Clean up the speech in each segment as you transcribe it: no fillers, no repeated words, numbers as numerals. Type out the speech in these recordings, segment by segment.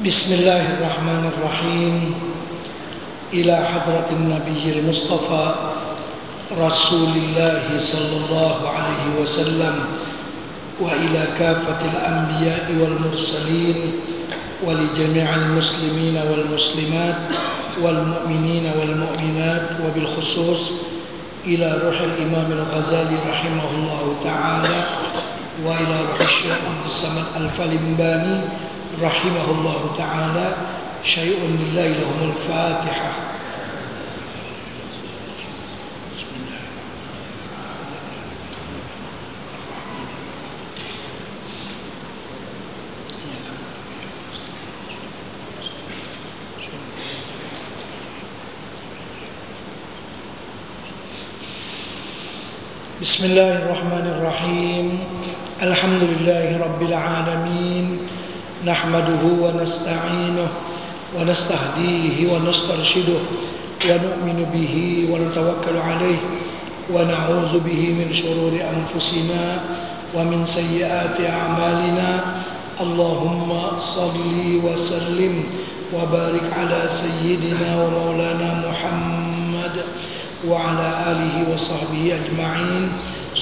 بسم الله الرحمن الرحيم. إلى حضرة النبي المصطفى رسول الله صلى الله عليه وسلم وإلى كافة الأنبياء والمرسلين ولجميع المسلمين والمسلمات والمؤمنين والمؤمنات وبالخصوص إلى روح الإمام الغزالي رحمه الله تعالى وإلى روح الشيخ عبد الصمد الفلمباني رحمه الله تعالى شيء لله لهم الفاتحة. بسم الله الرحمن الرحيم. الحمد لله رب العالمين، نحمده ونستعينه ونستهديه ونسترشده ونؤمن به ونتوكل عليه ونعوذ به من شرور أنفسنا ومن سيئات أعمالنا. اللهم صل وسلم وبارك على سيدنا ومولانا محمد وعلى آله وصحبه أجمعين.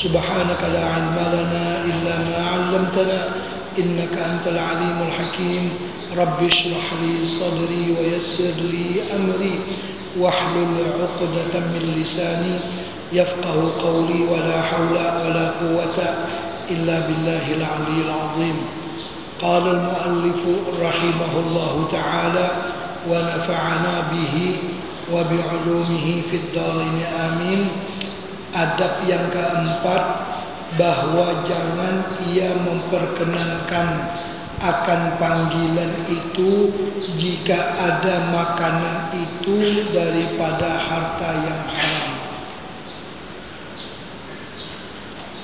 سبحانك لا علم لنا إلا ما علمتنا إنك أنت العليم الحكيم. رب اشرح لي صدري ويسر لي أمري واحلل عقدة من لساني يفقه قولي ولا حول ولا قوة إلا بالله العلي العظيم. قال المؤلف رحمه الله تعالى ونفعنا به وبعلومه في الدارين آمين. Adab yang keempat, bahwa jangan ia memperkenankan akan panggilan itu jika ada makanan itu daripada harta yang haram.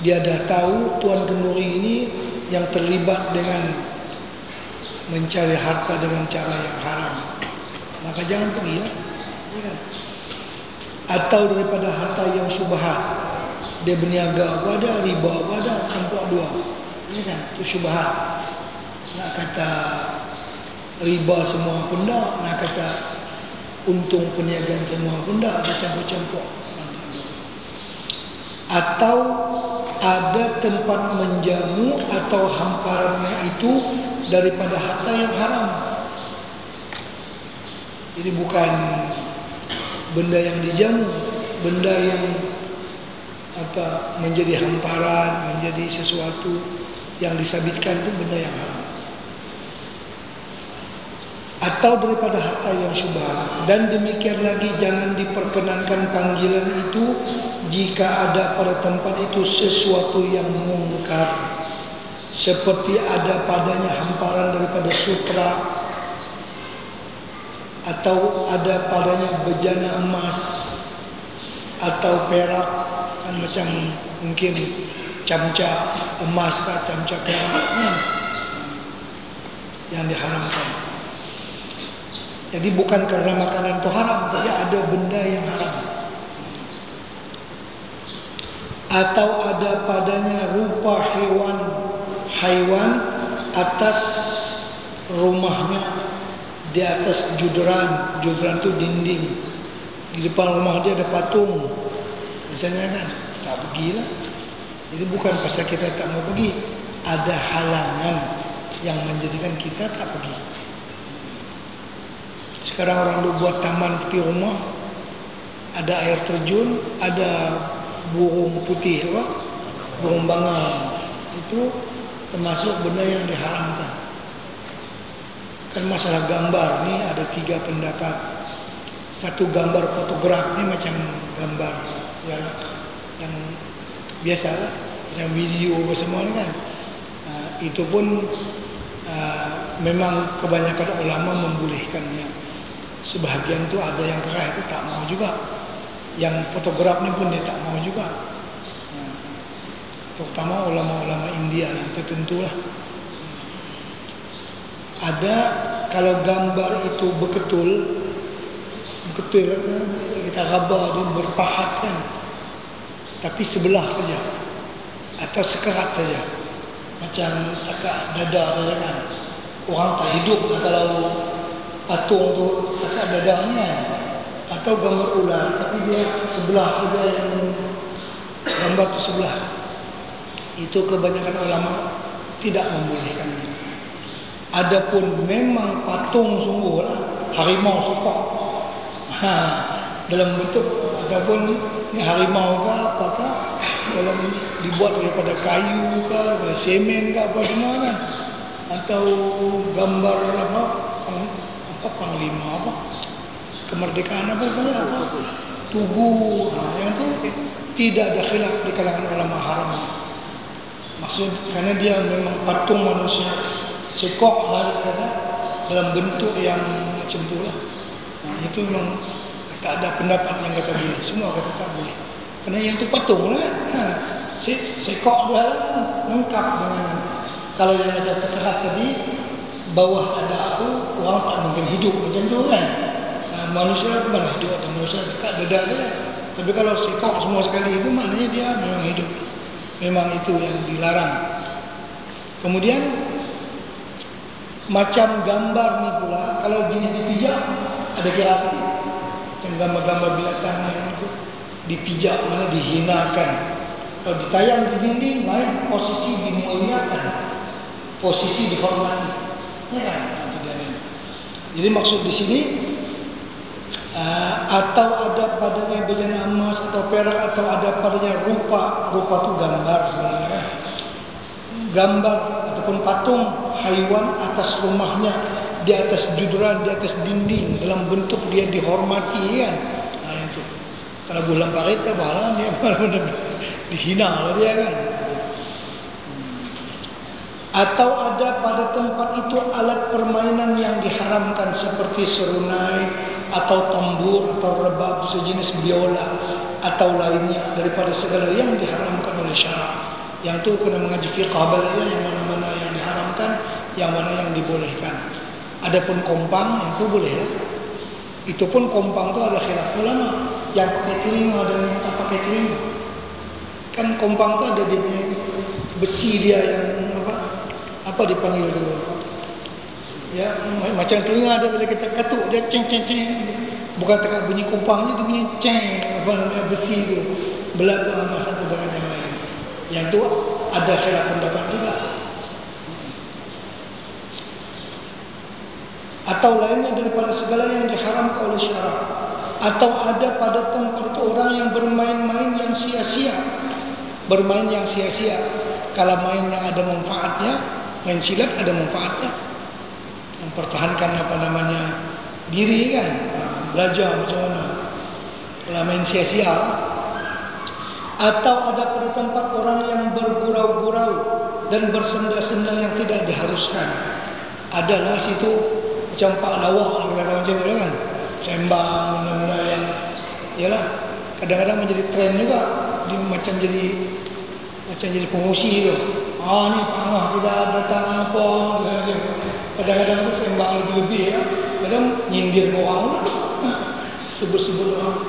Dia dah tahu Tuan Kenduri ini yang terlibat dengan mencari harta dengan cara yang haram, maka jangan pergi ya. Atau daripada harta yang syubhat, dia berniaga apa ada, riba apa ada, campur dua, ini kan itu syubhat. Nak kata riba semua pun tak, nak kata untung perniagaan semua pun tak, dia campur-campur. Atau ada tempat menjamu atau hamparannya itu daripada harta yang haram. Jadi bukan benda yang dijamu, benda yang menjadi hamparan, menjadi sesuatu yang disabitkan itu benda yang haram. Atau daripada harta yang syubhat. Dan demikian lagi jangan diperkenankan panggilan itu jika ada pada tempat itu sesuatu yang mungkar, seperti ada padanya hamparan daripada sutra, atau ada padanya bejana emas atau perak, kan macam mungkin camca emas atau camca perak yang diharamkan. Jadi bukan karena makanan itu haram, saja ada benda yang haram. Atau ada padanya rupa haiwan atas rumahnya, di atas judran itu dinding, di depan rumah dia ada patung misalnya, kan tak pergilah. Jadi bukan pasal kita tak mau pergi, ada halangan yang menjadikan kita tak pergi. Sekarang orang duk buat taman tepi rumah, ada air terjun, ada burung putih apa? Burung bangau, itu termasuk benda yang diharamkan. Kan masalah gambar ni ada 3 pendapat. Satu, gambar fotograf ni macam gambar yang biasa lah, yang video semua ni kan. Itu pun memang kebanyakan ulama membolehkannya. Sebahagian tu ada yang keras itu tak mau juga. Yang fotograf ni pun dia tak mau juga. Terutama ulama-ulama India yang tertentu lah. Ada kalau gambar itu beketul kita gambar dia berpahat kan, tapi sebelah saja atau sekerat saja, macam setakat dada saja kan, orang tak hidup kalau patung tu tak ada dadanya, atau gambar ular tapi dia sebelah saja yang gambar tu sebelah. Itu kebanyakan ulama tidak membolehkan. Adapun memang patung sungguh lah, harimau sokok dalam bentuk ataupun ni harimau ke apakah, dalam dibuat daripada kayu ke, daripada semen ke apa semua kan, atau gambar apa panglima apa kemerdekaan apa tugu, yang tu tidak ada khilaf di kalangan ulama haram. Maksud karena dia memang patung manusia sekok lah dalam bentuk yang macam tu lah. Itu memang tak ada pendapat yang kata boleh, semua kata tak boleh. Kerana yang tu patung lah kan. Sekok dah lengkap dengan. Kalau yang ada terkeras tadi bawah ada aku, orang tak mungkin hidup macam tu kan. Manusia mana hidup atau manusia dekat dada dia. Tapi kalau sekok semua sekali itu maknanya dia memang hidup. Memang itu yang dilarang. Kemudian macam gambar ni pula, kalau jenis dipijak ada kira macam gambar-gambar binatang yang itu dipijak, mana dihinakan. Kalau ditayang di dinding, lain posisi dimuliakan, posisi dihormati. Ya kan? Jadi maksud di sini atau ada padanya bejana emas atau perak, atau ada padanya rupa tu gambar sebenarnya. Gambar ataupun patung haiwan atas rumahnya, di atas juduran, di atas dinding, dalam bentuk dia dihormati kan. Itu. Kalau bulan parit ke bahalan dia dihina lah dia kan. Atau ada pada tempat itu alat permainan yang diharamkan seperti serunai atau tambur atau rebab sejenis biola atau lainnya daripada segala yang diharamkan oleh syarak. Yang tu kena mengaji fiqh balaya, yang mana-mana yang diharamkan, yang mana yang dibolehkan. Adapun kompang yang tu boleh ya. Itu pun kompang tu ada khilaf ulama, yang pakai telinga dan yang tak pakai telinga. Kan kompang tu ada dia punya besi dia yang apa dipanggil dulu. Ya, macam telinga ada bila kita katuk dia ceng ceng ceng. Bukan tekat bunyi kompang dia bunyi ceng, apa namanya besi tu. Belakang satu dengan yang lain. Yang tu ada khilaf pendapat juga. Atau lainnya daripada segala yang diharamkan oleh syarak. Atau ada pada tempat itu orang yang bermain-main yang sia-sia. Bermain yang sia-sia. Kalau main yang ada manfaatnya, main silat ada manfaatnya. Mempertahankan apa namanya diri kan, belajar macam mana. Kalau main sia-sia. Atau ada pada tempat orang yang bergurau-gurau dan bersenda-senda yang tidak diharuskan. Adalah situ macam pak lawak macam tu kan, sembang benda-benda yang yalah kadang-kadang menjadi trend juga, dia macam jadi promosi tu. Ni pangah tidak datang apa, kadang-kadang tu sembang lebih-lebih ya, kadang nyindir orang sebut-sebut orang.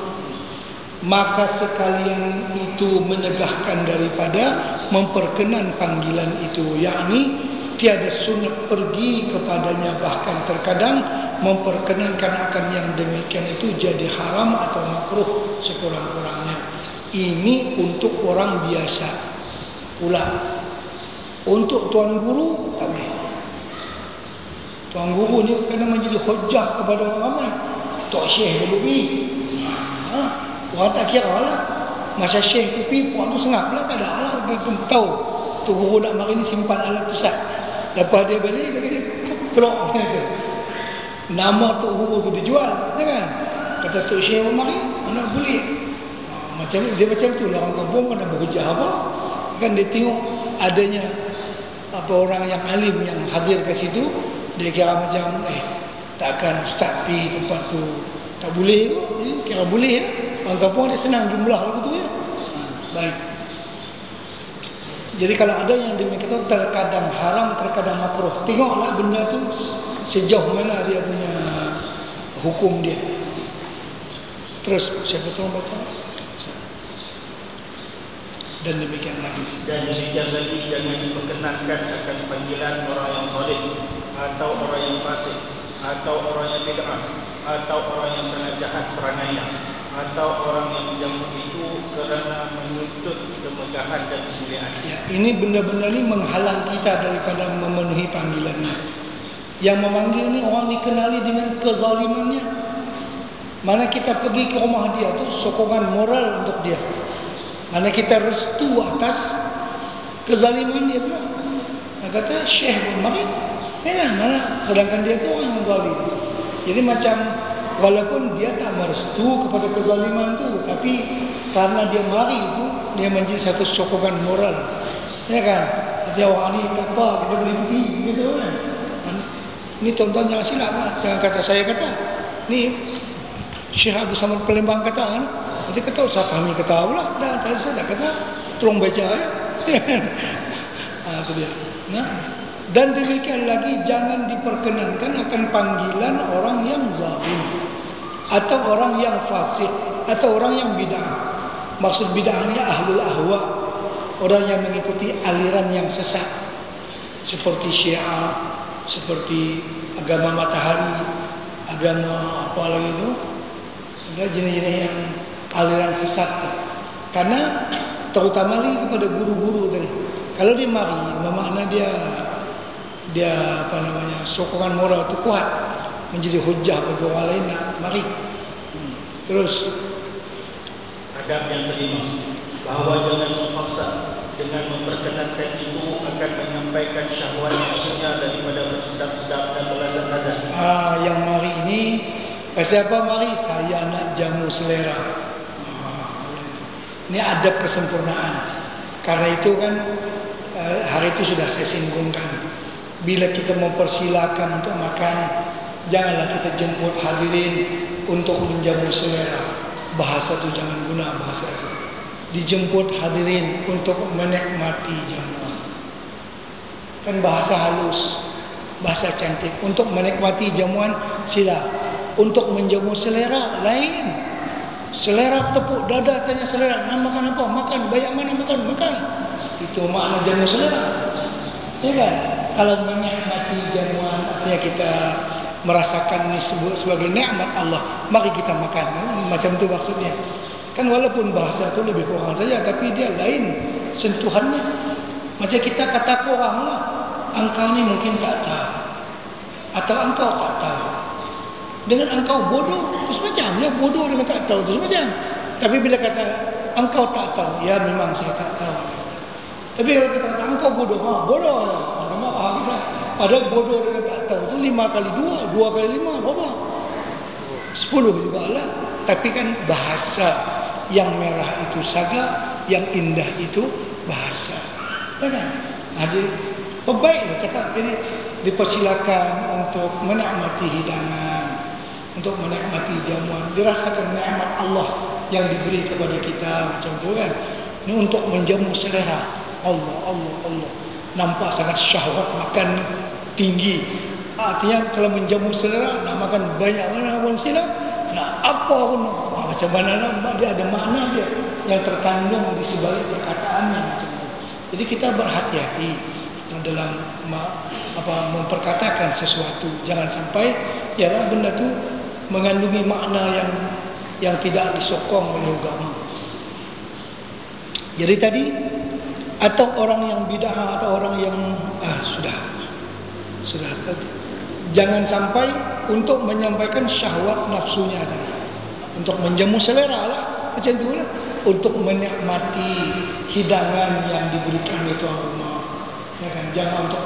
Maka sekalian itu menyegahkan daripada memperkenan panggilan itu, yakni tiada sunat pergi kepadanya, bahkan terkadang memperkenankan akan yang demikian itu jadi haram atau makruh sekurang-kurangnya. Ini untuk orang biasa pula. Untuk tuan guru tak boleh. Tuan guru ni kena menjadi hujah kepada orang ramai. Tok Syekh dulu ni. Orang tak kira lah. Masa Syekh tu pergi, puan tu sengap lah. Tak ada lah. Dia tahu. Tu guru nak mari ni simpan alat pusat. Lepas dia balik, dia kata, kelok. Nama Tok Guru tu dijual. Kan? Kata Tok Syekh mari, mana boleh. Macam dia macam tu lah. Orang kampung mana bekerja apa. Kan dia tengok adanya apa orang yang alim yang hadir ke situ. Dia kira macam, takkan ustaz pergi tempat tu. Tak boleh tu. Kira boleh ya. Orang kampung dia senang jumlah begitu ya. Baik. Jadi kalau ada yang demikian terkadang haram, terkadang makruh. Tengoklah benda tu sejauh mana dia punya hukum dia. Terus siapa tahu baca. Dan demikian lagi. Dan demikian lagi jangan diperkenankan akan panggilan orang yang soleh atau orang yang fasik, atau orang yang bid'ah, atau orang yang sangat jahat peranainya, atau orang yang menjamu itu kerana menuntut kemegahan dan kemuliaan. Ya, ini benda-benda ini menghalang kita daripada memenuhi panggilannya. Yang memanggil ini orang dikenali dengan kezalimannya. Mana kita pergi ke rumah dia tu sokongan moral untuk dia. Mana kita restu atas kezaliman dia tu. Dia kata Syekh pun mari. Mana sedangkan dia tu orang yang zalim. Jadi macam walaupun dia tak merestu kepada kezaliman tu, tapi karena dia mari itu dia menjadi satu sokongan moral. Ya kan? Jadi orang ni tak apa kita boleh pergi gitu kan. Ini contoh jangan silap lah. Jangan kata saya kata. Ni Syekh Abdul Samad Palembang kata kan. Dia kata usah kami kata pula. Dah tadi saya dah kata tolong baca ya. Itu dia. Nah, dan demikian lagi jangan diperkenankan akan panggilan orang yang zalim atau orang yang fasik atau orang yang bid'ah. Maksud bid'ahnya ahlul ahwa, orang yang mengikuti aliran yang sesat seperti Syiah, seperti agama matahari, agama apa lagi itu, ada jenis-jenis yang aliran sesat. Karena terutama lagi kepada guru-guru tadi. Kalau dia mari, bermakna dia apa namanya sokongan moral itu kuat, menjadi hujah bagi orang lain nak mari. Terus adab yang kelima, bahawa jangan memaksa dengan memperkenankan itu akan menyampaikan syahwat maksudnya daripada bersedap-sedap dan berlazat-lazat. Yang mari ini pasal apa mari? Saya nak jamu selera. Ini adab kesempurnaan. Karena itu kan hari itu sudah saya singgungkan. Bila kita mempersilakan untuk makan, janganlah kita jemput hadirin untuk menjamu selera. Bahasa itu jangan guna bahasa itu. Dijemput hadirin untuk menikmati jamuan. Kan bahasa halus, bahasa cantik. Untuk menikmati jamuan sila. Untuk menjamu selera lain. Selera tepuk dada tanya selera, nak makan apa? Makan. Banyak mana makan? Makan. Itu makna jamu selera. Ya kan? Kalau menikmati jamuan, artinya kita merasakan ini sebagai nikmat Allah, mari kita makan. Macam itu maksudnya. Kan walaupun bahasa itu lebih kurang saja, tapi dia lain sentuhannya. Macam kita kata orang lah, engkau ni mungkin tak tahu, atau engkau tak tahu. Dengan engkau bodoh, terus macam ya bodoh dengan tak tahu, terus macam. Tapi bila kata engkau tak tahu, ya memang saya tak tahu. Tapi kalau kita kata engkau bodoh, bodoh. Padahal bodoh dengan tak tahu itu 5 kali 2, 2 kali 5, berapa? 10 juga lah. Tapi kan bahasa yang merah itu saga, yang indah itu bahasa. Kan? Jadi perbaiklah kata. Jadi dipersilakan untuk menikmati hidangan, untuk menikmati jamuan, dirasakan nikmat Allah yang diberi kepada kita macam tu kan. Ini untuk menjamu selera. Allah. Nampak sangat syahwat makan tinggi. Artinya kalau menjamu selera, nak makan banyak mana pun sila, nak apa pun macam mana lah, dia ada makna dia yang terkandung di sebalik perkataannya macam itu. Jadi kita berhati-hati dalam memperkatakan sesuatu. Jangan sampai ialah benda tu mengandungi makna yang tidak disokong oleh agama. Jadi tadi atau orang yang bid'ah atau orang yang sudah jangan sampai untuk menyampaikan syahwat nafsunya tadi, untuk menjamu selera lah macam tu lah, untuk menikmati hidangan yang diberikan oleh tuan rumah, ya kan? Jangan untuk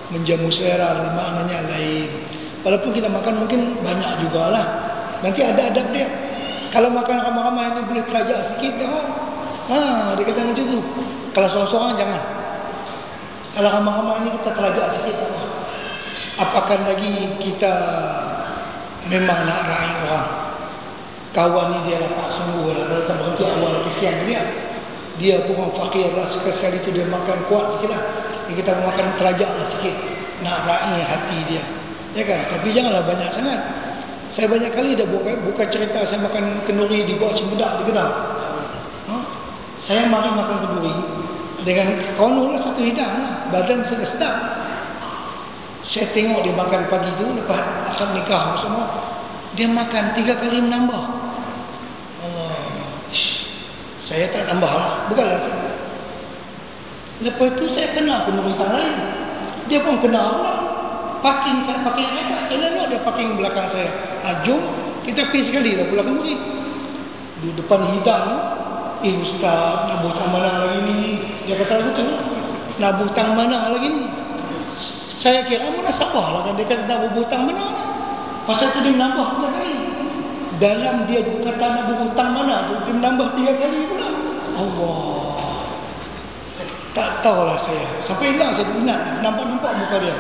menjamu selera, maknanya lain. Walaupun kita makan mungkin banyak jugalah, nanti ada adab dia. Kalau makan ramai-ramai ini boleh terajak sikit dah. Dia kata macam tu. Kalau seorang-seorang jangan. Kalau ramai-ramai ini kita terajak sikit. Apakah lagi kita memang nak raih orang. Kawan ni dia dapat sungguh lah. Kalau tak berhenti awal kesian dia. Dia pun orang fakir lah. Sekali itu dia makan kuat sikit lah. Kita makan terajak lah sikit. Nak raih hati dia. Ya kan? Tapi janganlah banyak sangat. Saya banyak kali dah buka cerita saya makan kenduri di bawah Cempedak di Kedah. Saya mari makan kenduri dengan konon lah satu hidang lah. Badan sedap. Saya tengok dia makan pagi tu, lepas akad nikah semua, dia makan 3 kali menambah. Allah, saya tak tambah lah, bukanlah. Lepas tu saya kenal penulisan lain, dia pun kenal lah. Parking kereta, elok dia parking belakang saya. Jom kita pergi sekali lah pulang kenduri. Di depan hidang, ustaz nak butang mana lagi ni? Dia kata betul, nak butang mana lagi ni? Saya kira mana sabar lah kan, dia kata nak berbutang mana. Pasal tu dia menambah 3 kali. Dalam dia kata nak berbutang mana tu, dia menambah 3 kali pula. Allah, tak tahulah saya. Sampai hilang saya ingat, nampak muka dia.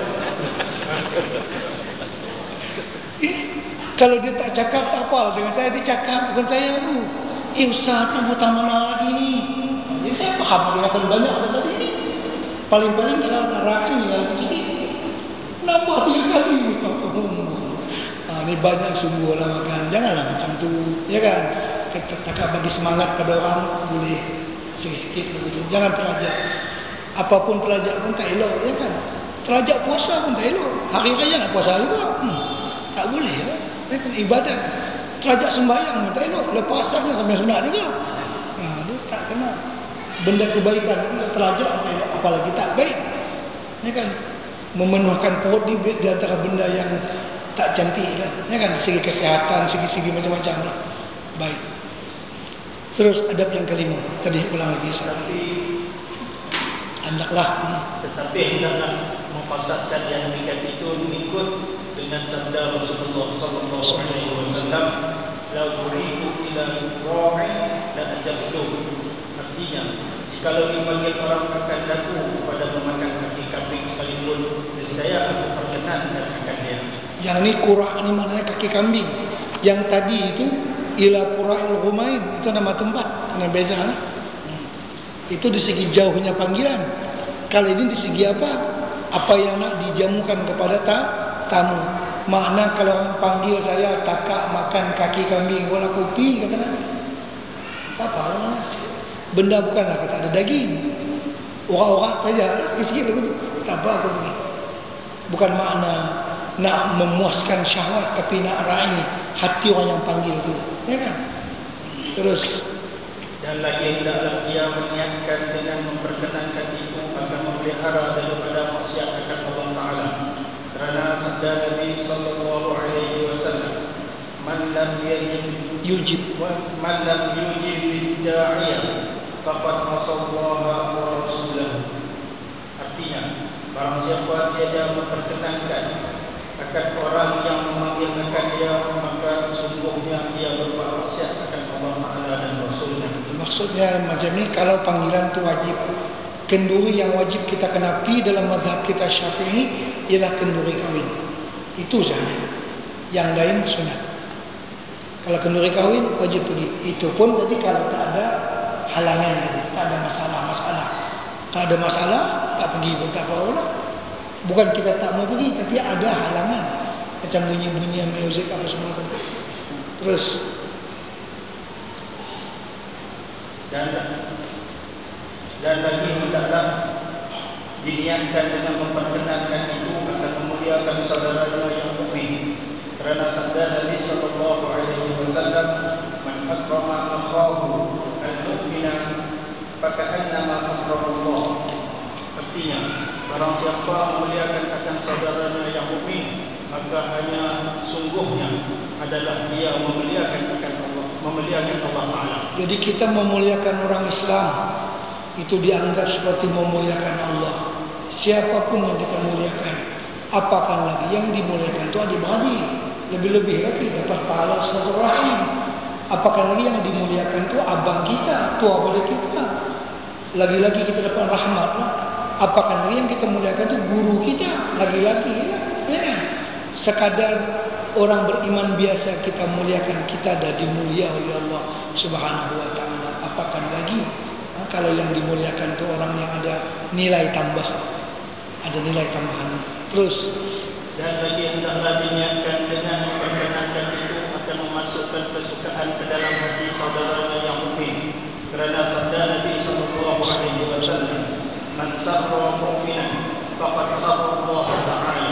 Kalau dia tak cakap tak apa dengan saya, dia cakap bukan saya tu. Ustaz nak butang mana lagi ni? Jadi saya faham dia akan banyak tadi ni. Paling-paling kalau nak raking kalau sikit, nambah 3 kali. Ni banyak sungguh lah makan. Janganlah macam tu, ya kan? Kita cakap bagi semangat pada orang, boleh sikit-sikit begitu. Jangan terajak. Apapun terajak pun tak elok, ya kan? Terajak puasa pun tak elok. Hari raya nak puasa juga, tak boleh lah. Ya kan? Ibadat. Terajak sembahyang pun tak elok. Lepas sana sampai sunat juga. Dia tak kena. Benda kebaikan itu terajak tak elok. Apalagi tak baik, ya kan? Memenuhkan perut di antara benda yang tak cantik lah, ya kan? Segi kesihatan, segi-segi macam-macam lah. Baik. Terus adab yang kelima. Tadi ulang lagi. Tetapi hendaklah memfasadkan yang demikian itu mengikut dengan sabda Rasulullah sallallahu alaihi wasallam, la uridu ila ra'i la ajabtu. Artinya, kalau dipanggil orang makan daku pada memakan kaki kambing sekalipun, saya akan perkenan dan akan dia. Yang ni qura' ni maknanya kaki kambing. Yang tadi itu ila qura'il ghumain, itu nama tempat, kena beza lah. Itu di segi jauhnya panggilan. Kalau ini di segi apa? Apa yang nak dijamukan kepada tamu. Makna kalau orang panggil saya takak makan kaki kambing wala kopi, kata Nabi, apa lah, benda bukanlah kata ada daging. Orang-orang saja sikit begitu. Tak apa aku ni. Bukan makna nak memuaskan syahwat, tapi nak raih hati orang yang panggil tu, ya kan? Terus, dan lagi hendaklah dia meniatkan dengan memperkenankan itu akan memelihara daripada maksiat akan Allah Ta'ala. Kerana sabda Nabi sallallahu alaihi wasallam, man lam yujib bid-da'iyah faqad asallaha wa rasulahu. Artinya, barang siapa tiada memperkenankan akan orang yang memanggilkan dia, maka sungguhnya dia berbuat maksiat akan Allah Ta'ala dan Rasulnya. Maksudnya macam ni, kalau panggilan tu wajib. Kenduri yang wajib kita kena pi dalam mazhab kita Syafi'i ialah kenduri kahwin. Itu sahaja. Yang lain sunat. Kalau kenduri kahwin wajib pergi. Itu pun tadi kalau tak ada halangan, tak ada masalah. Tak ada masalah, tak pergi pun tak apa-apa. Bukan kita tak mau pergi, tapi ada halangan. Macam bunyi-bunyian muzik apa semua tu. Terus, dan lagi hendaklah diniatkan dengan memperkenankan itu akan memuliakan saudaranya yang mukmin. Kerana sabda Nabi sallallahu alaihi wasallam, man akrama akhahu al-mu'mina faka'annama akrama Allah. Artinya, barang siapa memuliakan akan saudaranya yang mukmin, maka hanya sungguhnya adalah dia memuliakan akan Allah, memuliakan Allah Ta'ala. Jadi kita memuliakan orang Islam itu dianggap seperti memuliakan Allah. Siapapun yang kita muliakan, apakan lagi yang dimuliakan itu adik-beradik, lebih-lebih lagi dapat pahala silaturahim. Apakan lagi yang dimuliakan itu abang kita, tua pada kita, lagi-lagi kita dapat rahmat. Apakan lagi yang kita muliakan itu guru kita, lagi-lagi ya. Sekadar orang beriman biasa kita muliakan, kita dah dimulia oleh Allah Subhanahu wa Ta'ala. Apakan lagi kalau yang dimuliakan itu orang yang ada nilai tambah, ada nilai tambahan. Terus, dan lagi hendaklah diniatkan dengan memperkenankan itu akan memasukkan kesukaan ke dalam hati saudaranya yang mukmin. Kerana sabda Nabi sallallahu alaihi wasallam, man sarra mu'minan faqad sarra Allah Ta'ala.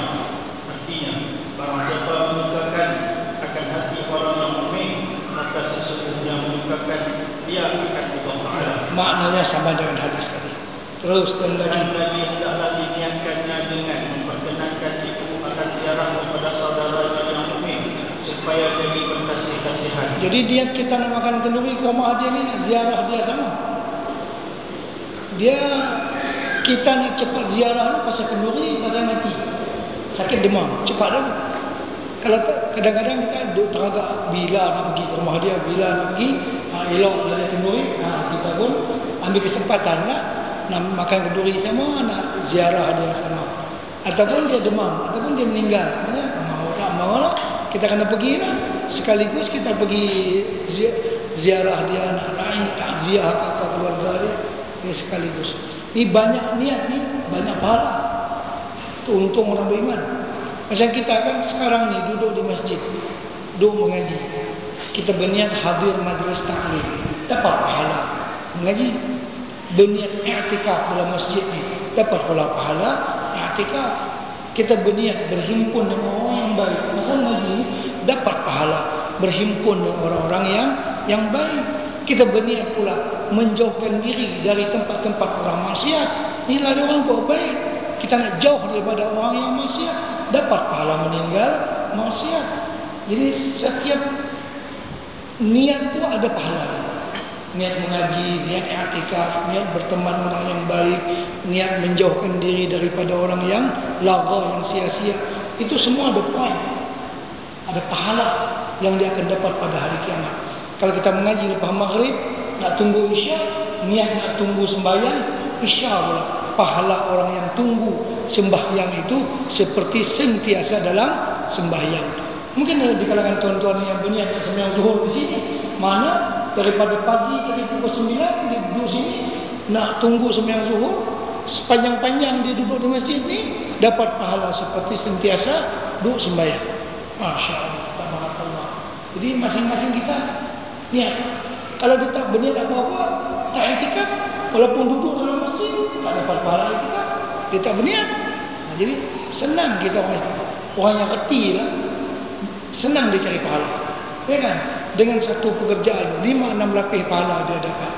maknanya sama dengan hadis tadi. Terus dan lagi hendaklah diniatkannya dengan memperkenankan itu akan ziarah kepada saudaranya yang mukmin supaya jadi berkasih-kasihan. Jadi niat kita nak makan kenduri ke rumah dia ni, ziarah dia sama. Kita nak cepat ziarah ni pasal kenduri, pasal mati, sakit demam, cepat dah. Kalau tak, kadang-kadang kita duduk teragak bila nak pergi ke rumah dia, bila nak pergi, elok ada kenduri, kita pun ambil kesempatan lah nak makan kenduri sama, nak ziarah dia sama. Ataupun dia demam, ataupun dia meninggal, mau tak mau lah, kita kena pergi lah. Sekaligus kita pergi ziarah dia, nak lain takziah ke keluarga dia sekaligus. Ni banyak niat ni, banyak pahala. Tu untung orang beriman. Macam kita kan sekarang ni duduk di masjid, duduk mengaji. Kita berniat hadir majlis taklim, dapat pahala mengaji. Berniat i'tikaf dalam masjid ni, dapat pula pahala i'tikaf. Kita berniat berhimpun dengan orang yang baik, masa mengaji dapat pahala berhimpun dengan orang-orang yang baik. Kita berniat pula menjauhkan diri dari tempat-tempat orang maksiat. Inilah orang buat baik. Kita nak jauh daripada orang yang maksiat, dapat pahala meninggal maksiat. Jadi setiap niat tu ada pahala. Niat mengaji, niat i'tikaf, niat berteman orang yang baik, niat menjauhkan diri daripada orang yang lagha, yang sia-sia. Itu semua ada poin. Ada pahala yang dia akan dapat pada hari kiamat. Kalau kita mengaji lepas maghrib, nak tunggu isya, niat nak tunggu sembahyang, isya pula. Pahala orang yang tunggu sembahyang itu seperti sentiasa dalam sembahyang. Mungkin ada di kalangan tuan-tuan yang berniat nak sembahyang zuhur di sini, mana daripada pagi dari pukul 9 dia duduk sini nak tunggu sembahyang zuhur, sepanjang-panjang dia duduk di masjid ni dapat pahala seperti sentiasa duduk sembahyang. Masya-Allah, tabarakallah. Jadi masing-masing kita niat. Kalau dia tak berniat apa-apa, tak i'tikaf, walaupun duduk dalam masjid, tak dapat pahala i'tikaf. Dia tak berniat. Jadi senang kita orang yang reti lah, senang dia cari pahala. Ya kan? Dengan satu pekerjaan 5-6 lapis pahala dia dapat.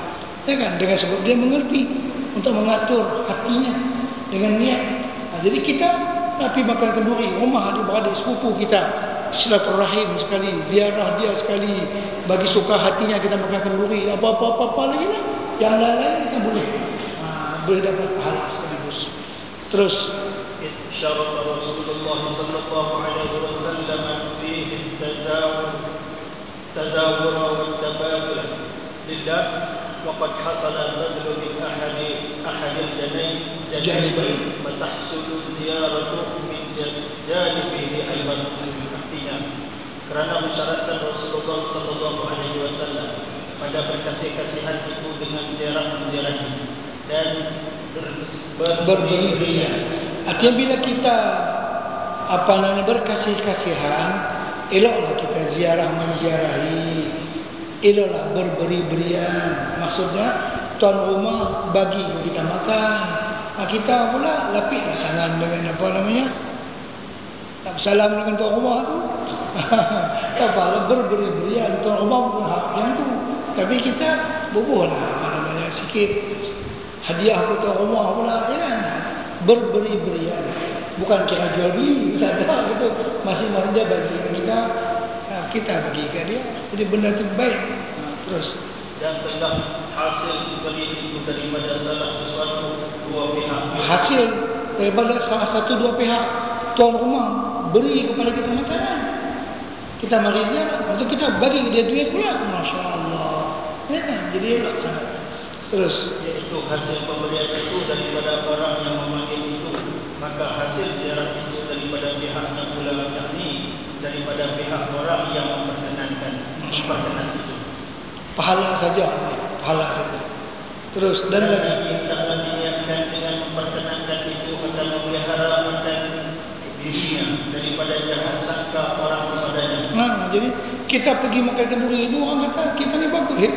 Ya kan? Dengan sebab dia mengerti untuk mengatur hatinya dengan niat. Jadi kita nak pergi makan kenduri, rumah adik-beradik sepupu kita, silaturahim sekali, ziarah dia sekali, bagi suka hatinya kita makan kenduri, apa-apa lagi lah. Yang lain-lain kita boleh dapat pahala sekaligus. Terus syarat Rasulullah sallallahu alaihi wasallam fihi tazawur wa tabadul lillah wa qad hasala al-badlu min ahadi al-janibain wa tahsulu ziyaratu min janibihi aydan. Artinya kerana mensyaratkan Rasulullah sallallahu alaihi wasallam pada berkasih-kasihan itu dengan ziarah dan berberi. Artinya bila kita berkasih-kasihan, eloklah kita ziarah menziarahi, eloklah berberi-berian. Maksudnya tuan rumah bagi kita makan, kita pula lapis tangan dengan tak salam dengan tuan rumah tu. Tak apa, berberi-berian. Tuan rumah pun hak yang tu, tapi kita bubuhlah sikit hadiah ke tuan rumah pula, ya kan? Berberi-berian, bukan kira jual beli, tak ada gitu. Masing-masing dia bagi kita, kita bagi ke dia. Jadi benda itu baik. Terus dan tentang hasil beli itu daripada salah sesuatu dua pihak. Hasil daripada salah satu dua pihak, tuan rumah beri kepada kita makanan, kita mari ziarah, untuk kita bagi dia duit pula. Masya Allah, ya kan? Jadi terus iaitu hasil pemberian itu daripada orang yang memanggil itu, maka hasil ziarah itu daripada pihak yang pula yakni daripada pihak orang yang memperkenankan itu. Pahala saja. Terus dan lagi kita meniatkan dengan memperkenankan itu akan memelihara dan dirinya daripada jahat sangka orang kepadanya. Jadi kita pergi makan kenduri itu, orang kata kita ni bagus, ya?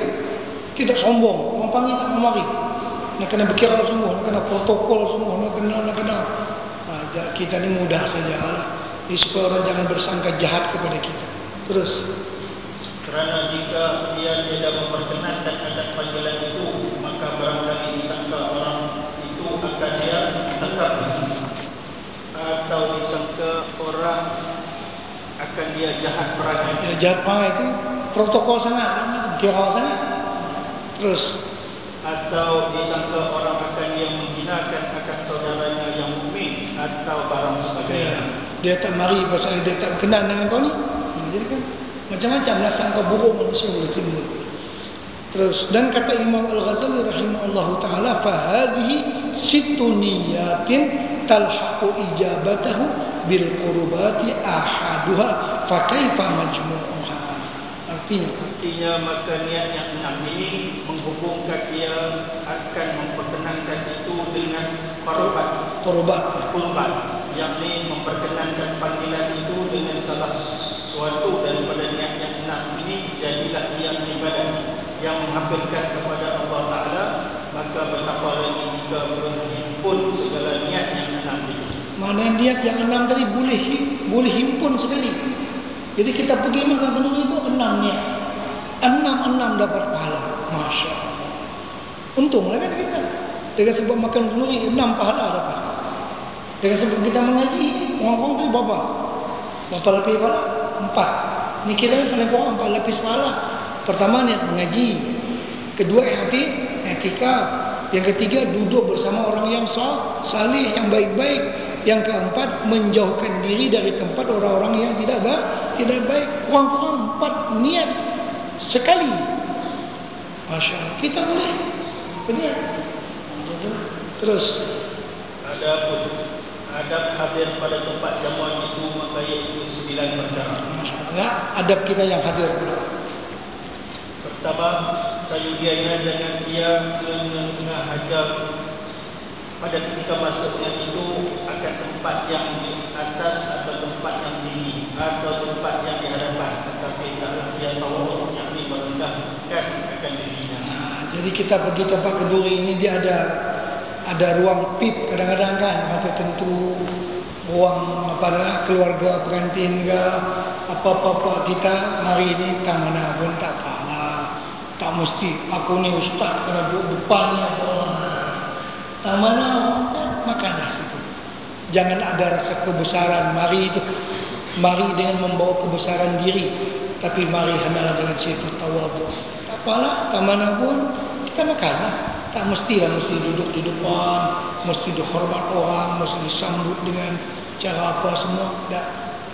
Tidak sombong. Orang panggil tak memari. Nak kena berkira semua, nak kena protokol semua, nak kena. Kita ni mudah saja. Jadi supaya orang jangan bersangka jahat kepada kita. Terus kerana jika dia tidak memperkenankan adat panggilan itu, maka Jepang itu protokol sangat, kira sangat. Terus atau disangka orang akan yang menghinakan akan saudaranya yang mukmin atau barang sebagainya. Dia tak mari pasal dia tak kenal dengan kau ni. Jadi kan macam-macam lah sangka buruk manusia boleh timbul. Terus dan kata Imam Al-Ghazali rahimahullahu taala, fa hadhihi situniyatin talhaqu ijabatahu bil qurbati ahaduha fa kaifa majmu'uha. Artinya maka niat yang 6 ini menghubungkan dia akan memperkenankan itu dengan qurbat, yakni memperkenankan panggilan itu dengan salah suatu daripada niat yang 6 ini, jadilah dia ibadat yang menghampirkan kepada Allah Ta'ala, maka betapa lagi jika berhimpun segala niat yang 6 itu. Mana niat yang 6 tadi boleh himpun sekali. Jadi kita pergi makan kenduri itu 6 niat. 6 dapat pahala. Masya Allah. Untunglah kan kita. Dengan sebab makan kenduri 6 pahala dapat. Dengan sebab kita mengaji, orang-orang itu berapa lapis pahala? 4. Ni kira paling kurang 4 lapis pahala. Pertama niat mengaji. Kedua i'tikaf. Yang ketiga duduk bersama orang yang salih, yang baik-baik. Yang keempat menjauhkan diri dari tempat orang-orang yang tidak baik. Kurang-kurang 4 niat sekali. Masya Allah. Kita boleh berniat. Terus adab hadir pada tempat jamuan itu, maka iaitu 9 perkara. Masya Allah. Adab kita yang hadir pula. Pertama, sayudianya jangan dia mengajar pada ketika masuknya itu akan tempat yang di atas atau tempat yang tinggi atau tempat yang di hadapan, tetapi taklah dia tahu yang ini merendahkan akan dirinya. Jadi kita pergi tempat kenduri ini, dia ada ruang pip kadang-kadang kan, masa tentu ruang keluarga pengantin ke apa-apa, kita hari ini tak mana pun tak pahala, tak mesti aku ni ustaz kena duduk depannya orang. Tak mana makanlah situ. Jangan ada rasa kebesaran. Mari dengan membawa kebesaran diri, tapi mari hanyalah dengan sifat tawadhu. Tak apalah, tak mana pun kita makanlah. Tak mestilah mesti duduk di depan, mesti dihormat orang, mesti disambut dengan cara apa semua. Tak.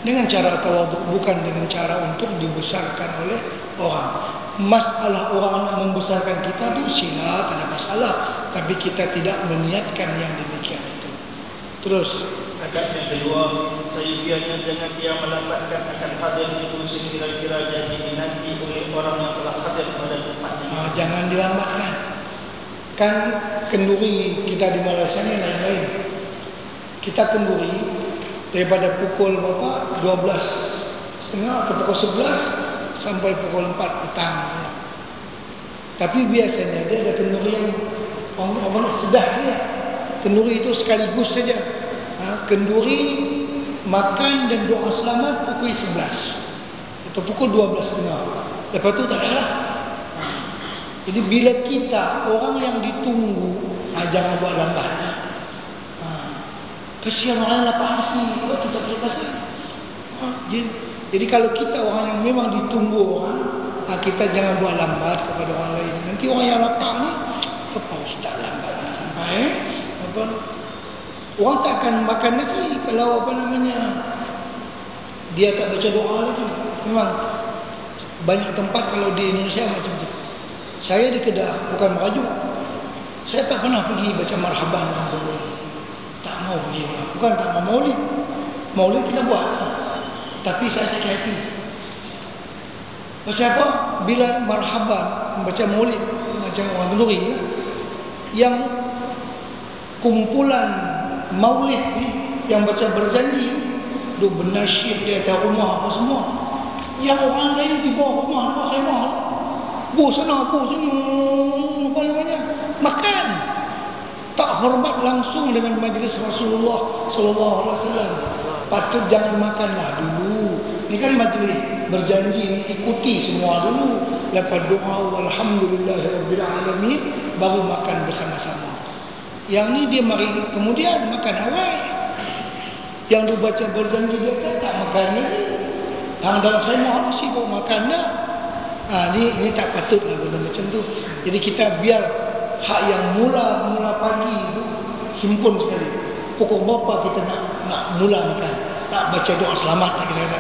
Dengan cara tawadhu, bukan dengan cara untuk dibesarkan oleh orang. Masalah orang nak membesarkan kita itu sila, tak ada masalah. Tapi kita tidak meniatkan yang demikian itu. Terus adab yang kedua, sayudianya jangan dia melambatkan akan hadir itu sekira-kira jadi dinanti oleh orang yang telah hadir pada tempatnya. Jangan dilambatkan. Kan kenduri kita di Malaysia ni lain-lain. Kita kenduri daripada pukul berapa? 12.30 atau pukul 11 sampai pukul 4 petang. Tapi biasanya dia ada kenduri yang orang sedah dia. Kenduri itu sekaligus saja. Kenduri makan dan doa selamat pukul 11 atau pukul 12.30. Lepas tu tak ada lah. Jadi bila kita orang yang ditunggu, jangan buat lambat. Kesian orang yang lapar nasi, kita tak boleh kasih. Jadi kalau kita orang yang memang ditunggu orang, kita jangan buat lambat kepada orang lain. Nanti orang yang lapar ni, apa ustaz lambat sampai orang tak akan makan lagi kalau dia tak baca doa lagi. Memang banyak tempat kalau di Indonesia macam tu. Saya di Kedah, bukan merajuk. Saya tak pernah pergi baca marhaban dengan sebelum. Tak mau pergi. Bukan tak mau maulid. Maulid kita buat. Tapi saya sakit hati. Pasal apa? Bila marhaban, membaca maulid, macam orang kenduri, yang kumpulan maulid ni, yang baca berjanji, duk bernasyid di atas rumah apa semua. Yang orang lain di bawah rumah, apa khemah. Bu sana, bu sini, apa namanya? Makan. Tak hormat langsung dengan majlis Rasulullah sallallahu alaihi wasallam. Patut jangan makanlah dulu. Ini kan majlis berjanji, ikuti semua dulu. Lepas doa alhamdulillahirabbil alamin baru makan bersama-sama. Yang ni dia mari kemudian makan awal. Yang dia baca berjanji dia tak makan lagi. Hang dalam saya mau sibuk makan dah. Ini tak patut lah benda macam tu. Jadi kita biar hak yang mula pagi tu himpun sekali. Pukul berapa kita nak mula makan, nak baca doa selamat kita.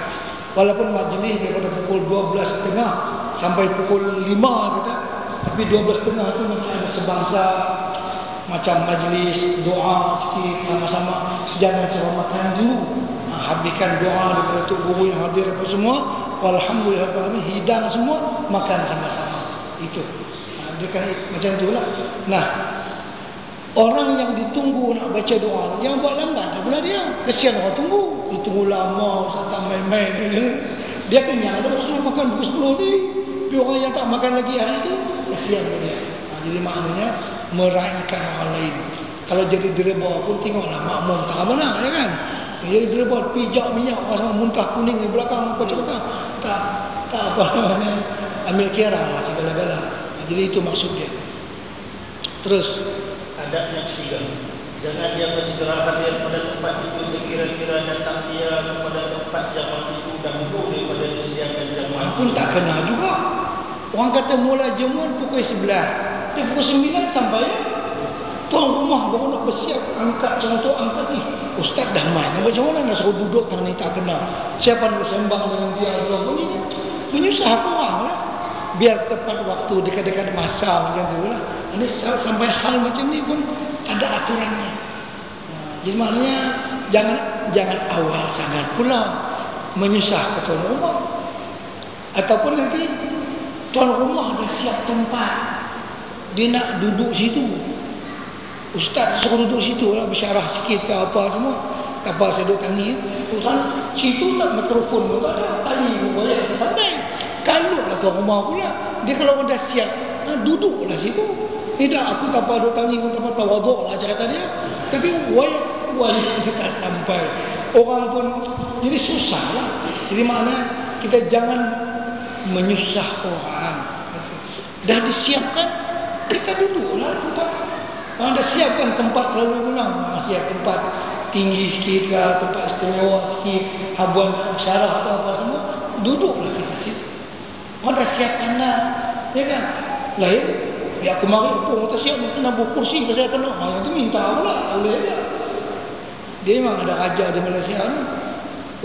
Walaupun majlis daripada pukul 12.30 sampai pukul 5 kita, tapi 12.30 tu nanti ada sebangsa macam majlis doa sikit sama-sama, jangan ceramahkan dulu. Habiskan doa daripada Tok Guru yang hadir apa semua, walhamdulillah hidang semua, makan sama-sama. Itu dia kan macam itulah. Nah, orang yang ditunggu nak baca doa, yang buat lambat pula dia. Kesian orang tunggu. Ditunggu lama, tak main-main. Dia kenyang, dia suruh makan pukul 10 ni. Tapi orang yang tak makan lagi hari tu, kesian dia. Jadi maknanya meraihkan orang lain. Kalau jadi direba pun tengoklah makmum tak benar, ya kan? Jadi direba pijak minyak orang sama muntah kuning di belakang macam-macam. Tak apa namanya, ambil kira lah segala-gala. Jadi itu maksud dia. Terus adab yang ketiga, jangan dia bersegera hadir pada tempat itu sekira-kira datang dia kepada tempat jamaah itu dahulu daripada disediakan jamaah. Pun tak kena juga. Orang kata mula jemur pukul 11, dia pukul 9 sampai tuan rumah baru nak bersiap angkat contoh angkat ni. Ustaz dah main. Macam mana nak suruh duduk kan ni tak kena. Siapa nak sembang dengan dia atau bunyi? Menyusah orang lah. Biar tepat waktu dekat-dekat masa macam tu lah. Ini sampai hal macam ni pun ada aturannya. Jadi maknanya jangan awal sangat pula menyusah ke tuan rumah. Ataupun nanti tuan rumah dah siap tempat, dia nak duduk situ. Ustaz suruh duduk situ lah, bersyarah sikit ke apa semua. Tak apa saya duduk tani. Ustaz situ tak mikrofon pun tak ada, tali pun boleh sampai. Kalau lah tuan rumah pula, dia kalau dah siap, duduklah situ. Tidak, aku tak apa duduk tani pun tak apa, tawaduk lah cerita dia. Tapi wajib kita sampai. Orang pun jadi susah lah. Jadi maknanya kita jangan menyusah orang. Dah disiapkan, kita duduklah tempat. Kalau dah siapkan tempat lalu menang, siap tempat tinggi sikit ke, tempat istimewa sikit, habuan syarah atau apa semua, duduklah kita situ. Kalau dah siapkan lah, ya kan? Lain, ya aku mari pun tak siap, nak buat kursi ke saya kena. Yang tu minta pula, boleh je. Dia memang ada raja di Malaysia ni.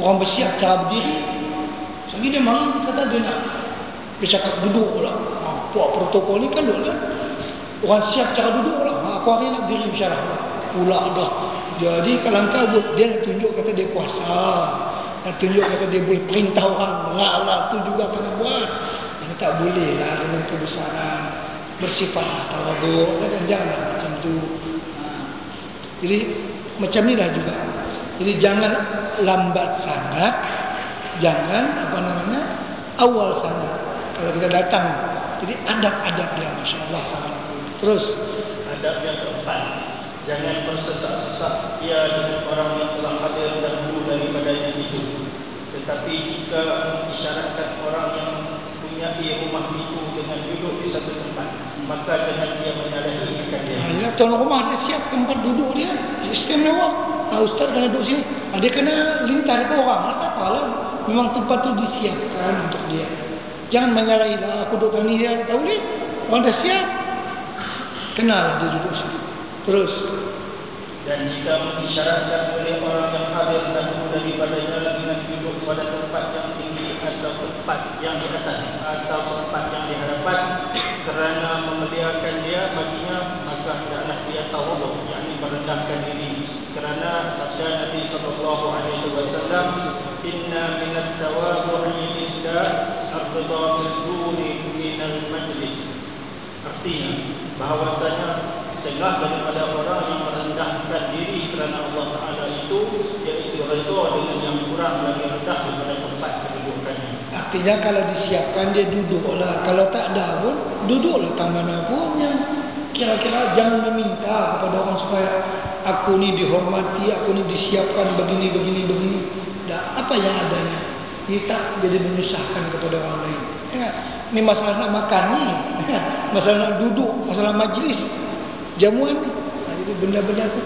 Orang bersiap cara berdiri. Sekali dia mari, kata dia nak bercakap duduk pula. Buat protokol ni kan duduk lah. Orang siap cara duduk lah. Aku hari nak berdiri bersyarah pula dah. Jadi kalau kau buat, dia nak tunjuk kata dia kuasa. Nak tunjuk kata dia boleh perintah orang. Lah tu juga kena buat. Ini tak boleh lah dengan kebesaran. Bersifatlah tawaduk. Janganlah macam tu. Jadi macam ni lah juga. Jadi jangan lambat sangat. Jangan apa namanya awal sangat. Kalau kita datang. Jadi adab-adab dia, masya-Allah. Terus adab yang keempat, jangan bersesak-sesak ia dengan orang yang telah hadir dahulu daripadanya itu. Tetapi jika mengisyaratkan orang yang punya rumah itu dengan duduk di satu tempat, maka jangan dia menyalahi akan dia. Ya, tuan rumah dia siap tempat duduk dia, sistem lewat. Ustaz kena duduk sini. Dia kena lintar ke orang, tak apalah. Memang tempat tu disiapkan untuk dia. Jangan menyalahi lah, aku duduk ni dia, tak boleh. Orang dah siap, kenal dia duduk situ. Terus dan jika mengisyaratkan oleh orang yang hadir dahulu daripadanya dengan duduk pada tempat yang tinggi atau tempat yang di atas atau tempat yang di hadapan kerana memuliakan dia baginya, maka hendaklah dia tawaduk, yakni merendahkan diri. Kerana sabda Nabi sallallahu alaihi wasallam, inna minat tawadhu'i lillah ar-ridha bil-duni minal majlis. Artinya bahawasanya setengah daripada orang yang merendahkan diri kerana Allah Ta'ala itu, iaitu redha dengan yang kurang lagi rendah daripada tempat kedudukannya. Artinya kalau disiapkan dia duduklah. Kalau tak ada pun duduklah tak mana pun. Kira-kira jangan meminta kepada orang supaya aku ni dihormati, aku ni disiapkan begini. Dan apa yang adanya. Dia tak jadi menyusahkan kepada orang lain. Ya, ini masalah nak makan ni. Masalah nak duduk, masalah majlis. Jamuan ni. Jadi benda-benda tu.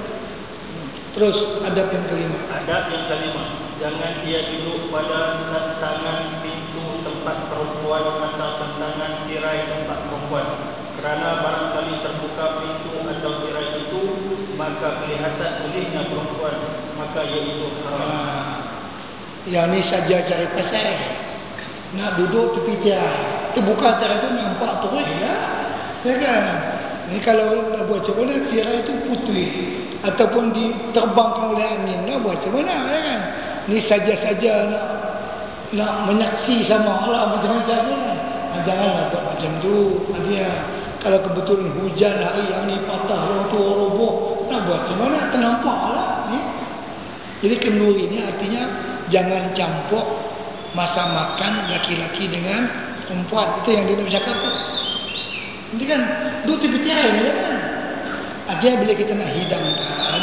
Terus adab yang kelima. Adab yang kelima, jangan dia duduk pada tentangan pintu tempat perempuan atau tentangan tirai tempat perempuan. Kerana barangkali terbuka pintu atau tirai itu, maka kelihatan olehnya perempuan, maka iaitu haram. Yang ni saja cari pasal. Nak duduk tepi tirai, terbuka tirai tu nampak terus lah. Ya kan? Ni kalau nak buat macam mana, tirai itu putih ataupun diterbangkan oleh angin, nak buat macam mana, ya kan? Ni saja-saja nak menyaksi sama Allah macam mana saja. Janganlah buat macam tu. Dia kalau kebetulan hujan hari yang ni patah roboh, nak buat macam mana? Ternampak lah. Ni. Jadi kenduri ni artinya jangan campur masa makan laki-laki dengan perempuan. Itu yang dia nak bercakap tu. Nanti kan duduk tepi tirai ni kan. Artinya bila kita nak hidangkan,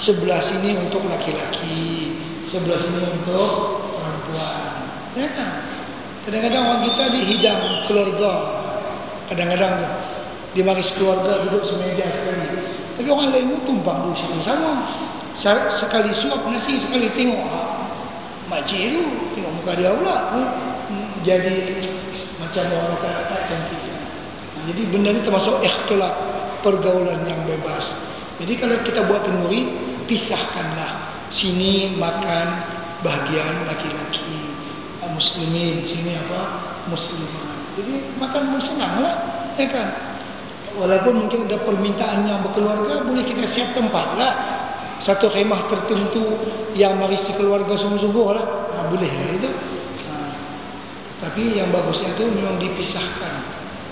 sebelah sini untuk laki-laki, sebelah sini untuk perempuan. Ya kan? Kadang-kadang orang kita dihidang keluarga. Kadang-kadang di maris keluarga duduk semeja sekali. Tapi orang lain pun tumpang duduk situ sama. Sekali suap nasi, sekali tengok makcik tu, tengok muka dia pula. Jadi macam orang kata cantik. Jadi benda ni termasuk ikhtilaf, pergaulan yang bebas. Jadi kalau kita buat kenduri, pisahkanlah. Sini makan bahagian laki-laki, muslimin, sini apa? Muslimah. Jadi makan senanglah, ya kan? Walaupun mungkin ada permintaan yang berkeluarga, boleh kita siap tempat lah. Satu khemah tertentu yang marisi keluarga sungguh-sungguh lah. Boleh lah itu. Tapi yang bagusnya itu memang dipisahkan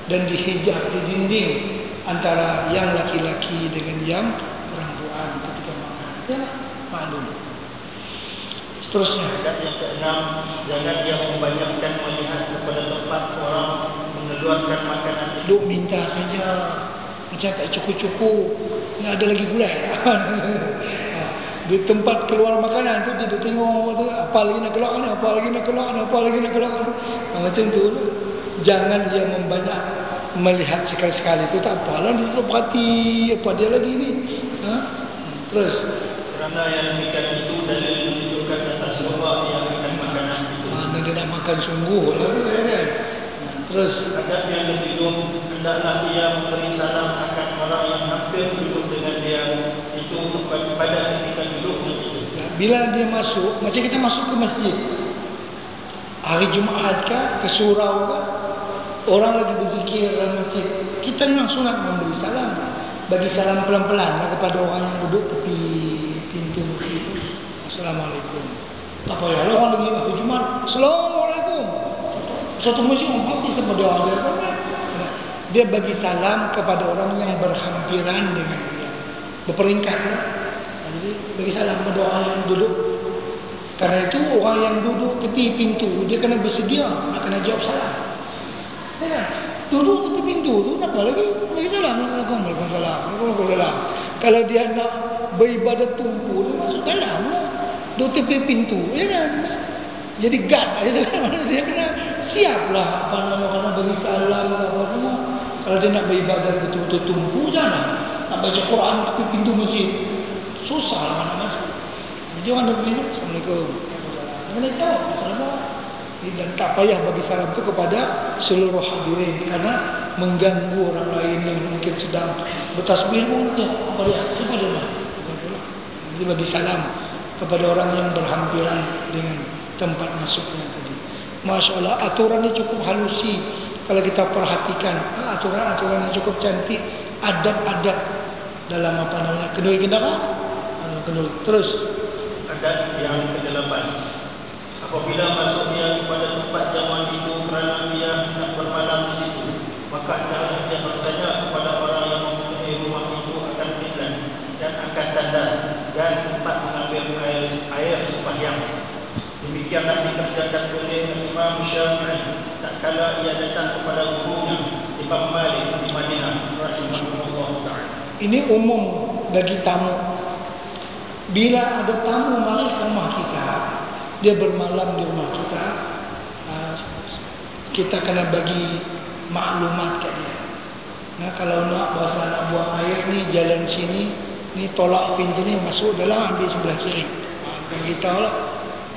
dan dihijab di dinding antara yang laki-laki dengan yang perempuan ketika makan. Ya, maklum. Seterusnya. Dan yang keenam, jangan dia membanyakkan melihat kepada tempat orang mengeluarkan makanan. Duk minta saja. Macam tak cukup-cukup. Ni ada lagi gulai. Di tempat keluar makanan tu dia tengok tu, apa lagi nak keluar ni, apa lagi nak keluar ni, apa lagi nak keluar ni. Macam tu. Jangan dia membanyak melihat sekali-sekali tu, tak apalah, dia tak perhati apa dia lagi ni. Terus kerana yang demikian itu dalil menunjukkan atas sebab yang akan makanan itu. Mana dia nak makan sungguh lah kan. Terus adab yang ketujuh, hendaklah dia memberi salam akan orang yang hampir duduk dengan dia itu pada ketika duduknya itu. Bila dia masuk, macam kita masuk ke masjid hari Jumaat ke surau ke, orang lagi berzikir dalam masjid, kita memang sunat memberi salam. Bagi salam pelan-pelan kepada orang yang duduk tepi pintu masjid. Assalamualaikum. Tak payah lah orang lagi hari Jumaat, Assalamualaikum. Satu masjid orang pasti kepada orang dia bagi salam kepada orang yang berhampiran dengan dia, berperingkat. Jadi bagi salam kepada orang yang duduk. Karena itu orang yang duduk tepi pintu dia kena bersedia nak kena jawab salam. Ya, duduk tepi pintu tu nak apa lagi? Bagi salam. Waalaikumsalam. Kalau dia nak beribadat tumpu, dia masuk dalam lah. Duduk tepi pintu, ya kan? Jadi guard dia kena siap lah apa nama bagi salam apa semua. Kalau dia nak beribadat betul-betul tumpu jangan. Nak baca Quran tepi pintu masjid. Susah lah mana masuk. Jadi orang dah bilang Assalamualaikum. Mana tahu salam. Dan tak payah bagi salam itu kepada seluruh hadirin karena mengganggu orang lain yang mungkin sedang bertasbih untuk apa dia? Siapa dia? Jadi bagi salam kepada orang yang berhampiran dengan tempat masuknya tadi. Masya Allah, aturan ini cukup halusi kalau kita perhatikan. Aturan-aturan yang cukup cantik, adab-adab dalam apa namanya kenduri kita apa? Kenduri. Terus adab yang ke-8. Apabila masuknya kepada tempat jamuan itu kerana dia nak bermalam di situ, maka jangan dia bertanya kepada orang yang mempunyai rumah itu akan fitnah dan akan tandas dan tempat mengambil air sembahyang. Demikianlah dikerjakan oleh Imam Syafi'i tak kala ia datang kepada gurunya Imam Malik di Madinah rahimahullah ta'ala. Ini umum bagi tamu. Bila ada tamu mari ke rumah kita, dia bermalam di rumah kita, kita kena bagi maklumat kat dia. Nah, kalau nak buang air ni jalan sini, Ini tolak pintu ni masuk dalam, ambil sebelah kiri. Bukan kita lah.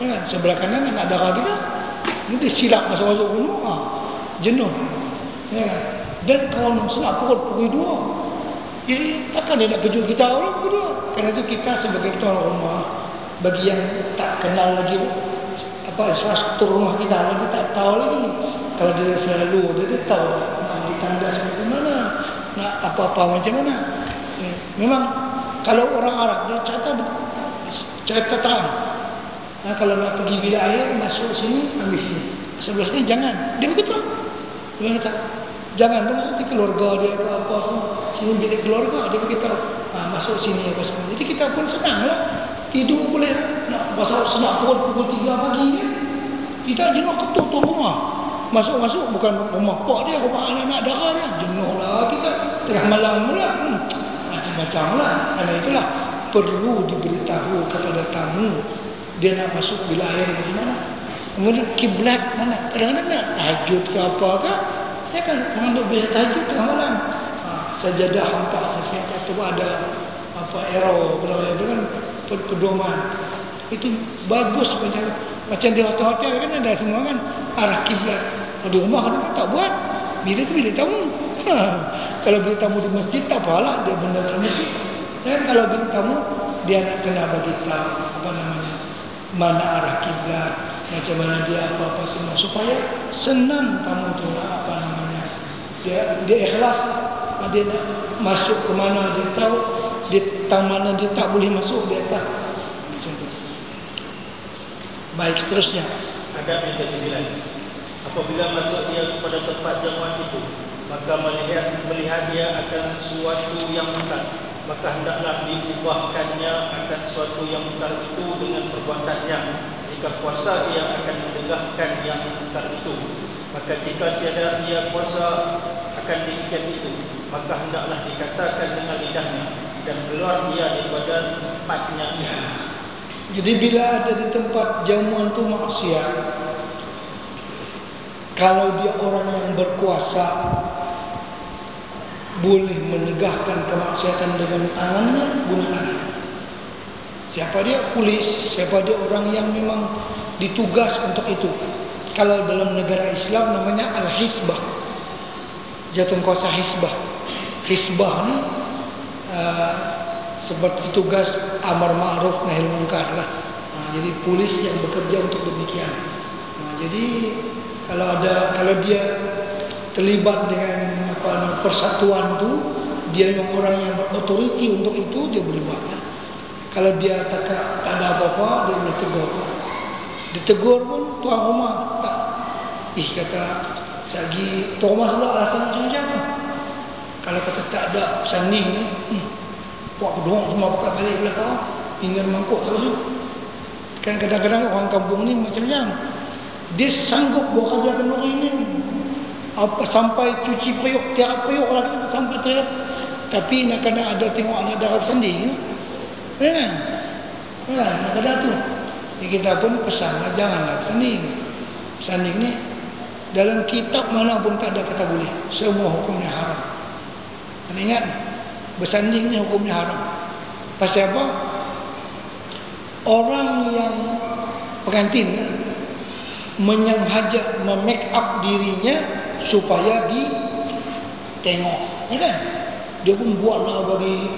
Kan? Sebelah kanan nak darah kita. Nanti silap masuk-masuk dulu. Jenuh. Ya. Dan kalau nak senang pukul 2. Jadi takkan dia nak kejut kita orang pukul 2. Kerana itu kita sebagai tuan rumah, bagi yang tak kenal lagi struktur rumah kita, lagi tak tahu lagi. Kalau dia selalu, dia tahu nak ditandas macam mana, nak apa-apa macam mana. Memang kalau orang Arab dia cerita terang. Nah, kalau nak pergi bilik air, masuk sini, ambil sini. Sebelah sini jangan. Dia begitu. Dia kata, jangan tu nanti keluarga dia ke apa semua. Sini bilik keluarga, dia beritahu. Masuk sini apa semua. Jadi kita pun senang lah. Tidur boleh. Nak pasal senang pukul 3 pagi kan. Kita jenuh ketuk tu rumah. Masuk-masuk bukan rumah pak dia, rumah anak-anak darah dia. Jenuh lah kita. Tengah malam pula. Macam-macam lah. Karena itulah perlu diberitahu kepada tamu dia nak masuk bilik air macam mana. Kemudian kiblat mana. Kadang-kadang nak tahajud ke apa ke. Saya kan mengandung biasa tahajud tengah malam. Sajadah hampa saya sebab ada arrow itu kan pedoman. Itu bagus macam di hotel-hotel kan ada semua kan arah kiblat. Di rumah kan tak buat. Bila tu bila tamu. Kalau bila tamu di masjid tak apalah, dia benda dalam masjid. Dan kalau bila tamu dia nak kena bagi tahu mana arah kiblat, macam mana dia apa-apa semua supaya senang tamu tu dia ikhlas. Dia nak masuk ke mana dia tahu, dia tahu mana dia tak boleh masuk, dia tahu. Macam tu. Baik, seterusnya. Adab yang ke-9. Apabila masuk dia kepada tempat jamuan itu, maka melihat dia akan sesuatu yang mungkar, maka hendaklah diubahkannya akan sesuatu yang mungkar itu dengan perbuatannya. Jika puasa dia akan mendegahkan yang mungkar itu, maka jika tiada dia puasa akan demikian itu, maka hendaklah dikatakan dengan lidahnya dan keluar dia daripada tempatnya. Jadi bila ada di tempat jamuan tu maksiat, kalau dia orang yang berkuasa boleh menegahkan kemaksiatan dengan tangannya, gunakan. Siapa dia? Polis. Siapa dia? Orang yang memang ditugas untuk itu. Kalau dalam negara Islam namanya Al-Hisbah, jatuh kuasa Hisbah. Hisbah ni seperti tugas amar ma'ruf nahi munkar lah. Jadi polis yang bekerja untuk demikian. Jadi kalau dia terlibat dengan persatuan tu, dia memang orang yang berautoriti untuk itu, dia boleh buat. Kalau dia tak ada apa-apa, dia boleh tegur. Ditegur pun tuan rumah tak. Kata sagi tuan rumah sudah alasan macam-macam. Kalau kata tak ada sanding ni, buat kedua semua buka balik belakang, tinggal mangkuk terus. Kan kadang-kadang orang kampung ni macam-macam. Dia sanggup bawa kerja kenduri ni. Sampai cuci periuk, tiap periuk lagi sampai teriak. Tapi nak kena ada tengok anak darah sendiri. Kan? Nak kena tu. Jadi kita pun pesan, janganlah sanding. Sanding ni dalam kitab mana pun tak ada kata boleh. Semua hukumnya haram. Dan ingat, bersanding ni hukumnya haram. Pasal apa? Orang yang pengantin menyengaja memake up dirinya supaya ditengok, ya kan? Dia pun buatlah bagi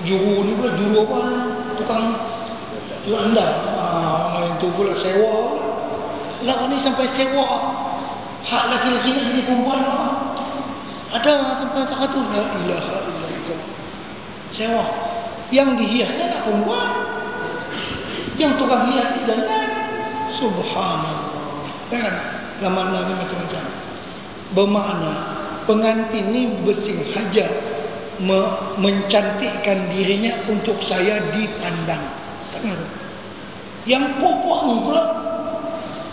juru ni pula, juru apa? Tukang juru anda. Itu pula sewa. Lah ni sampai sewa hak laki-laki nak jadi perempuan apa? Ada tempat tak tu. La ilaha illallah. Sewa. Yang dihiasnya nak perempuan. Yang tukang hias jangan. Subhanallah. Kan? Lama-lama ni macam-macam. Bermakna pengantin ni bersengaja mencantikkan dirinya untuk saya dipandang. Yang pokok ni pula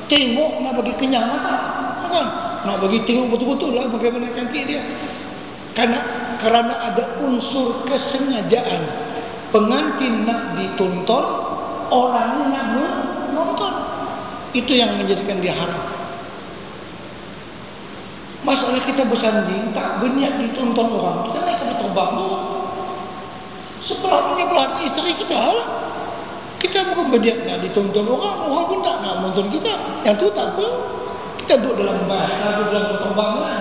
tengok nak bagi kenyang mata. Kan? Nak bagi tengok betul-betul lah bagaimana cantik dia. Kerana ada unsur kesengajaan. Pengantin nak ditonton, orang ni nak menonton. Itu yang menjadikan dia haram. Masalah kita bersanding tak berniat ditonton orang, kita naik kapal terbang tu. punya pelatih isteri kita lah. Kita bukan berniat nak ditonton orang, orang pun tak nak menonton kita. Yang tu tak apa. Kita duduk dalam bas, duduk dalam penerbangan.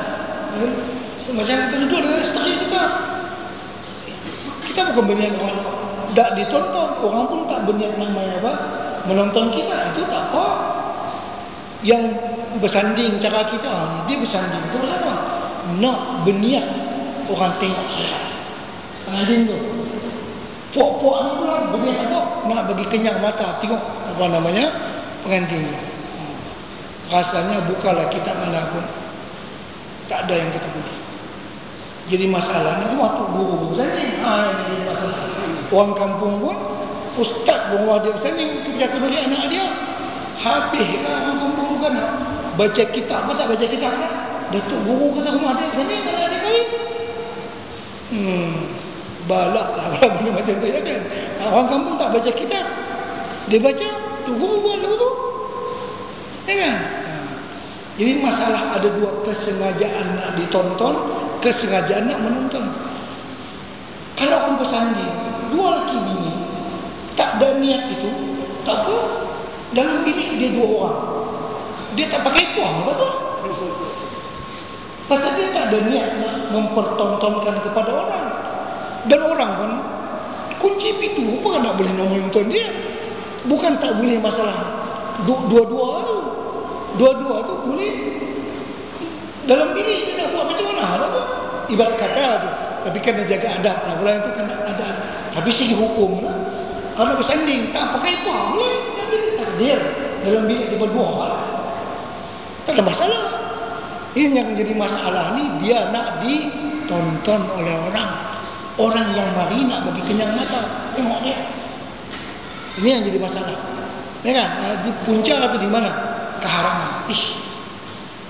Macam kita duduk dengan isteri kita. Kita bukan berniat orang tak ditonton, orang pun tak berniat namanya apa menonton kita. Itu tak apa. Yang bersanding cara kita, dia bersanding tu apa? Nak berniat orang tengok saya. Pengadin tu. Puak-puak ni pula berniat apa? Nak bagi kenyang mata tengok apa namanya pengantin. Rasanya bukanlah kita mana pun. Tak ada yang kita boleh. Jadi masalahnya waktu guru bersanding. Ini jadi masalah. Orang kampung pun, ustaz pun dia bersanding. Kita beri anak dia. Habislah orang kampung bukan nak baca kitab. Masa baca kitab kan? Datuk guru kata rumah dia bersanding. Tak ada kahwin. Balak lah kalau benda macam tu ya kan. Orang kampung tak baca kitab. Dia baca, tu guru buat lagu tu. Ya kan? Jadi masalah ada dua, kesengajaan nak ditonton, kesengajaan nak menonton. Kalau orang bersanding, dua lelaki bini, tak ada niat itu, tak apa. Dalam bilik dia dua orang. Dia tak pakai kuah, betul? Pasal dia tak ada niat nak mempertontonkan kepada orang. Dan orang pun kunci pintu, bukan nak boleh nonton dia. Bukan tak boleh masalah dua-dua tu. Dua-dua tu boleh. Dalam bilik dia nak buat macam mana tu? Ibarat kata tu. Tapi kan dia jaga adab lah. Bulan itu kan ada. Tapi segi hukum lah. Kalau bersanding tak pakai apa boleh. Tapi dia takdir dalam bilik dia berdua lah. Tak ada masalah. Ini yang jadi masalah ni, dia nak ditonton oleh orang. Orang yang mari nak bagi kenyang mata. Tengok dia. Ini yang jadi masalah. Ya kan? Di punca atau di mana? Keharaman.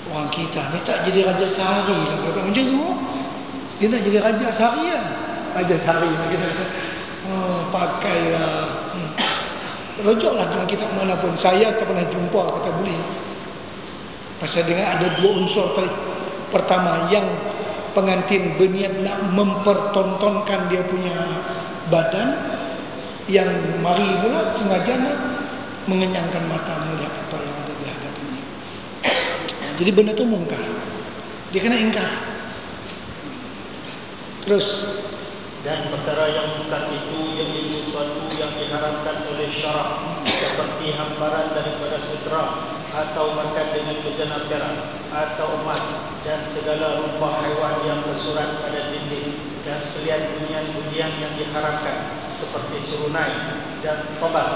Orang kita ni tak jadi raja sehari lah. Macam tu. Dia nak jadi raja seharian. Raja sehari lah kita. Pakai lah. Rojoklah dengan kitab mana pun. Saya tak pernah jumpa kata boleh. Pasal dengan ada dua unsur tadi. Pertama, yang pengantin berniat nak mempertontonkan dia punya badan. Yang mari pula sengaja nak mengenyangkan mata melihat apa yang ada di hadapannya. Jadi benda tu mungkar. Dia kena ingkar. Terus. Dan perkara yang mungkar itu iaitu sesuatu yang diharamkan oleh syarak, seperti hamparan daripada sutra, atau makan dengan bejana perak, atau emas, dan segala rupa haiwan yang bersurat pada dinding, dan sekalian bunyian-bunyian yang diharamkan, seperti serunai dan tobat,